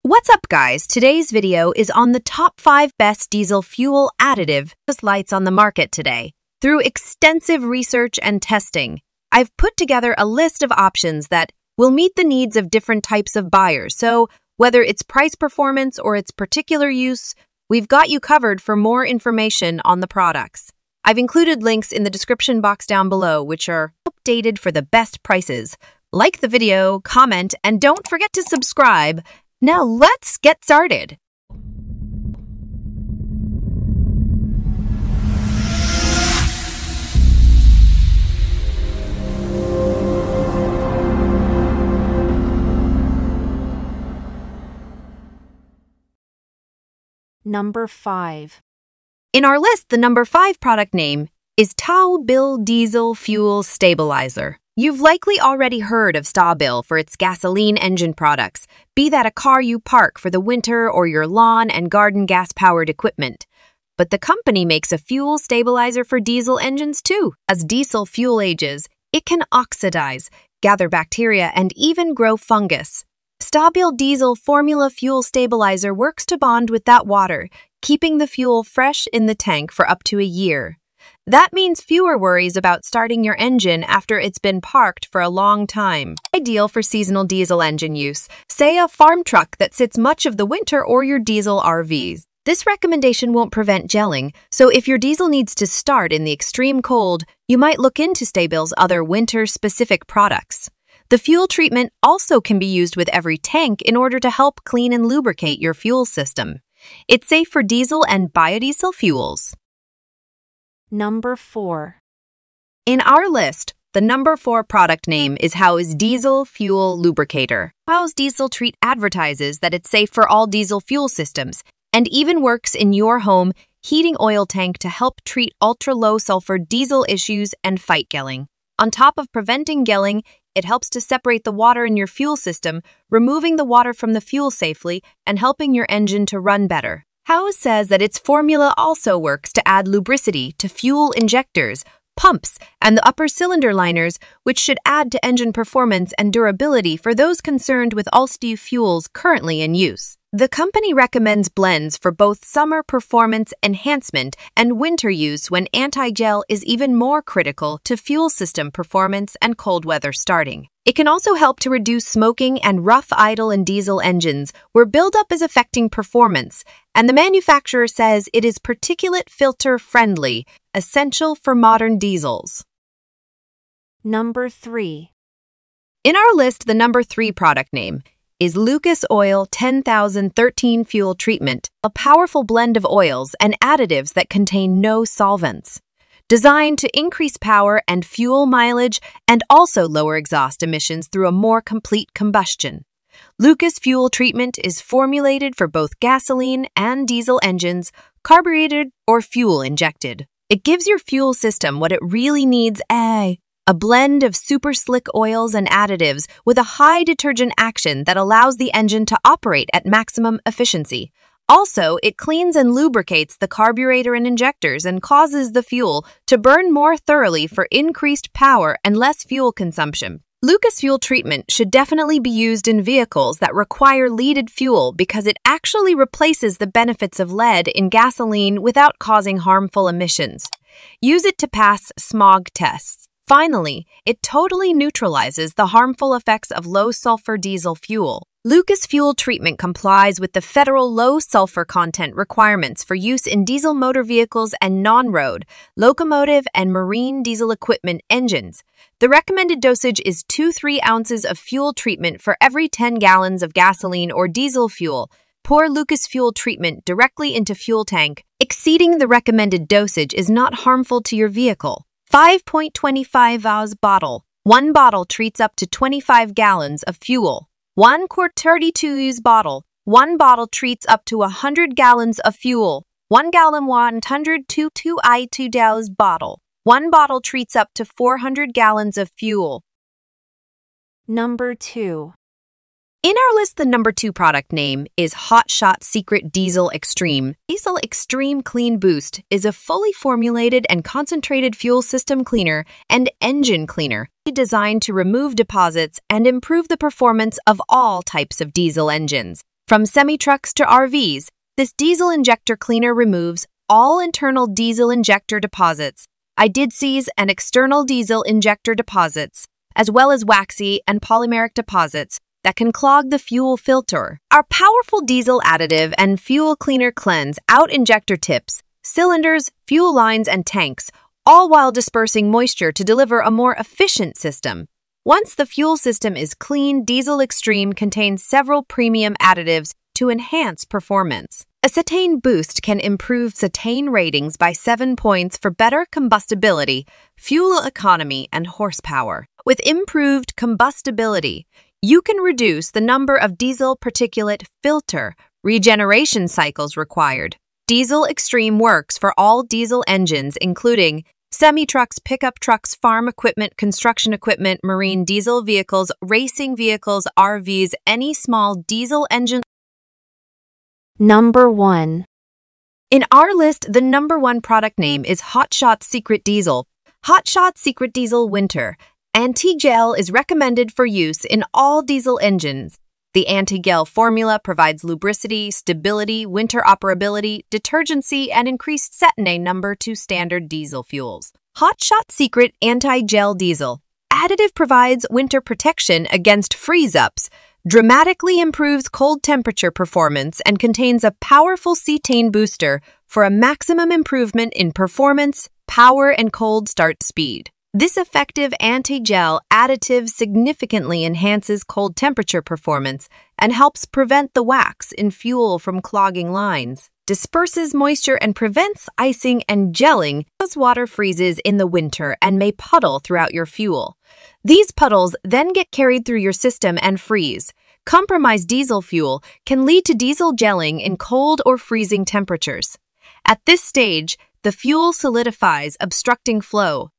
What's up, guys? Today's video is on the top 5 best diesel fuel additive lights on the market today. Through extensive research and testing, I've put together a list of options that will meet the needs of different types of buyers. So whether it's price performance or its particular use, we've got you covered. For more information on the products, I've included links in the description box down below, which are updated for the best prices. Like the video, comment, and don't forget to subscribe. Now let's get started. Number 5. In our list, the number 5 product name is TA-BIL Diesel Fuel Stabilizer. You've likely already heard of TA-BIL for its gasoline engine products, be that a car you park for the winter or your lawn and garden gas-powered equipment. But the company makes a fuel stabilizer for diesel engines too. As diesel fuel ages, it can oxidize, gather bacteria, and even grow fungus. TA-BIL Diesel Formula Fuel Stabilizer works to bond with that water, keeping the fuel fresh in the tank for up to a year. That means fewer worries about starting your engine after it's been parked for a long time. Ideal for seasonal diesel engine use, say a farm truck that sits much of the winter or your diesel RVs. This recommendation won't prevent gelling, so if your diesel needs to start in the extreme cold, you might look into TA-BIL's other winter-specific products. The fuel treatment also can be used with every tank in order to help clean and lubricate your fuel system. It's safe for diesel and biodiesel fuels. Number 4. In our list, the number 4 product name is How's Diesel Fuel Lubricator. How's Diesel Treat advertises that it's safe for all diesel fuel systems and even works in your home heating oil tank to help treat ultra-low sulfur diesel issues and fight gelling. On top of preventing gelling, it helps to separate the water in your fuel system, removing the water from the fuel safely and helping your engine to run better. How's says that its formula also works to add lubricity to fuel injectors, pumps, and the upper cylinder liners, which should add to engine performance and durability for those concerned with all-steel fuels currently in use. The company recommends blends for both summer performance enhancement and winter use when anti-gel is even more critical to fuel system performance and cold weather starting. It can also help to reduce smoking and rough idle in diesel engines where buildup is affecting performance, and the manufacturer says it is particulate filter friendly, essential for modern diesels. Number 3. In our list, the number 3 product name is Lucas Oil 10,013 Fuel Treatment, a powerful blend of oils and additives that contain no solvents. Designed to increase power and fuel mileage and also lower exhaust emissions through a more complete combustion. Lucas Fuel Treatment is formulated for both gasoline and diesel engines, carbureted or fuel injected. It gives your fuel system what it really needs, a blend of super slick oils and additives with a high detergent action that allows the engine to operate at maximum efficiency. Also, it cleans and lubricates the carburetor and injectors and causes the fuel to burn more thoroughly for increased power and less fuel consumption. Lucas Fuel Treatment should definitely be used in vehicles that require leaded fuel because it actually replaces the benefits of lead in gasoline without causing harmful emissions. Use it to pass smog tests. Finally, it totally neutralizes the harmful effects of low-sulfur diesel fuel. Lucas Fuel Treatment complies with the federal low-sulfur content requirements for use in diesel motor vehicles and non-road, locomotive, and marine diesel equipment engines. The recommended dosage is 2-3 ounces of fuel treatment for every 10 gallons of gasoline or diesel fuel. Pour Lucas Fuel Treatment directly into fuel tank. Exceeding the recommended dosage is not harmful to your vehicle. 5.25 oz bottle. 1 bottle treats up to 25 gallons of fuel. 1 quart 32 oz bottle. 1 bottle treats up to 100 gallons of fuel. 1 gallon 122 oz bottle. 1 bottle treats up to 400 gallons of fuel. Number 2. In our list, the number 2 product name is Hot Shot Secret Diesel Extreme. Diesel Extreme Clean Boost is a fully formulated and concentrated fuel system cleaner and engine cleaner designed to remove deposits and improve the performance of all types of diesel engines. From semi-trucks to RVs, this diesel injector cleaner removes all internal diesel injector deposits, IDCs and external diesel injector deposits, as well as waxy and polymeric deposits that can clog the fuel filter. Our powerful diesel additive and fuel cleaner cleanse out injector tips, cylinders, fuel lines, and tanks, all while dispersing moisture to deliver a more efficient system. Once the fuel system is clean, Diesel Extreme contains several premium additives to enhance performance. A cetane boost can improve cetane ratings by 7 points for better combustibility, fuel economy, and horsepower. With improved combustibility, you can reduce the number of diesel particulate filter regeneration cycles required. Diesel Extreme works for all diesel engines, including semi-trucks, pickup trucks, farm equipment, construction equipment, marine diesel vehicles, racing vehicles, RVs, any small diesel engine. Number 1. In our list, the number 1 product name is Hot Shot Secret Diesel. Hot Shot Secret Diesel Winter Anti-Gel is recommended for use in all diesel engines. The anti-gel formula provides lubricity, stability, winter operability, detergency, and increased cetane number to standard diesel fuels. Hot Shot Secret Anti-Gel Diesel Additive provides winter protection against freeze-ups, dramatically improves cold temperature performance, and contains a powerful cetane booster for a maximum improvement in performance, power, and cold start speed. This effective anti-gel additive significantly enhances cold temperature performance and helps prevent the wax in fuel from clogging lines, disperses moisture, and prevents icing and gelling as water freezes in the winter and may puddle throughout your fuel. These puddles then get carried through your system and freeze. Compromised diesel fuel can lead to diesel gelling in cold or freezing temperatures. At this stage, the fuel solidifies, obstructing flow.